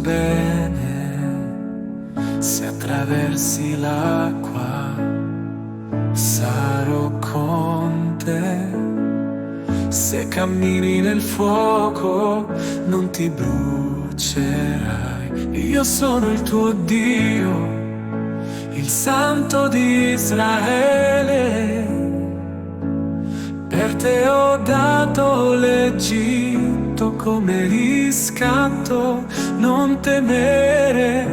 bene, se attraversi l'acqua sarò con te, se cammini nel fuoco non ti brucerai. Io sono il tuo Dio, il Santo di Israele. Per te ho dato l'Egitto come riscatto. Non temere,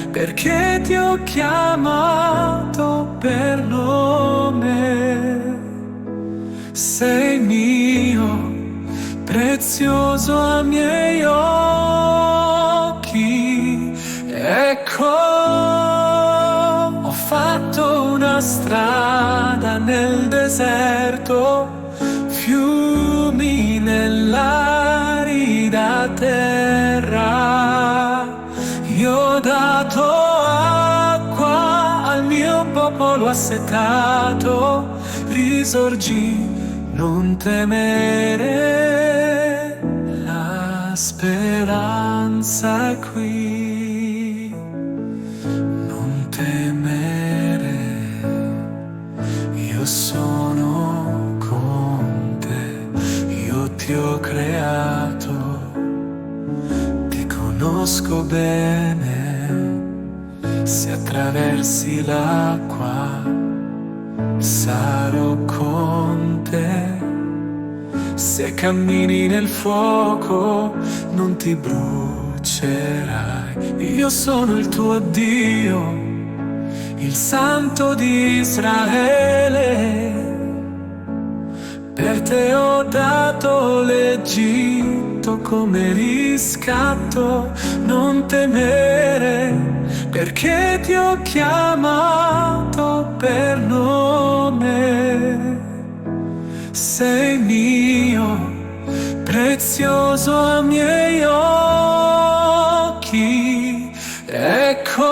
perché ti ho chiamato per nome. Sei mio, prezioso ai miei occhi. Ecco, ho fatto una strada nel deserto, fiumi nell'arida terra. Io ho dato acqua al mio popolo assetato. Risorgi, non temere, la speranza è qui. Non temere, io sono con te. Io ti ho creato, ti conosco bene. Se attraversi l'acqua sarò con te, se cammini nel fuoco non ti brucerai. Io sono il tuo Dio, il Santo di Israele. Per te ho dato l'Egitto come riscatto. Non temere, perché ti ho chiamato per nome. Sei mio, prezioso ai miei occhi. Ecco,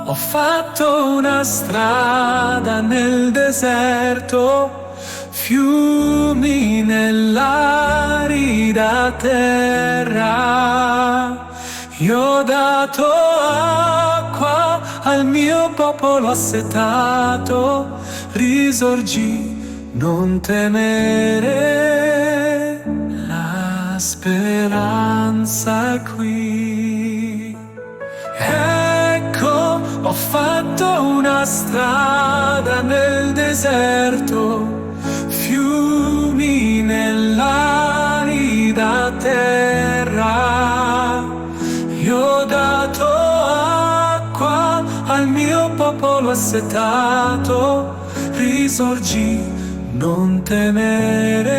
ho fatto una strada nel deserto, fiumi nell'arida terra. Io ho dato acqua al mio popolo assetato. Risorgi, non temere, la speranza è qui. Ecco, ho fatto una strada nel deserto, fiumi nell'arida terra. Io ho dato acqua al mio popolo assetato. Risorgi, non temere,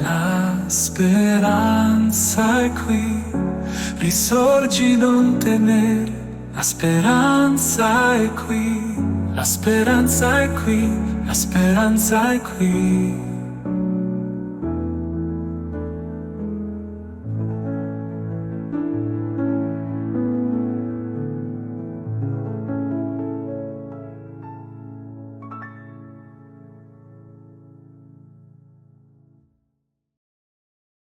la speranza è qui. Risorgi, non temere, la speranza è qui. La speranza è qui, la speranza è qui.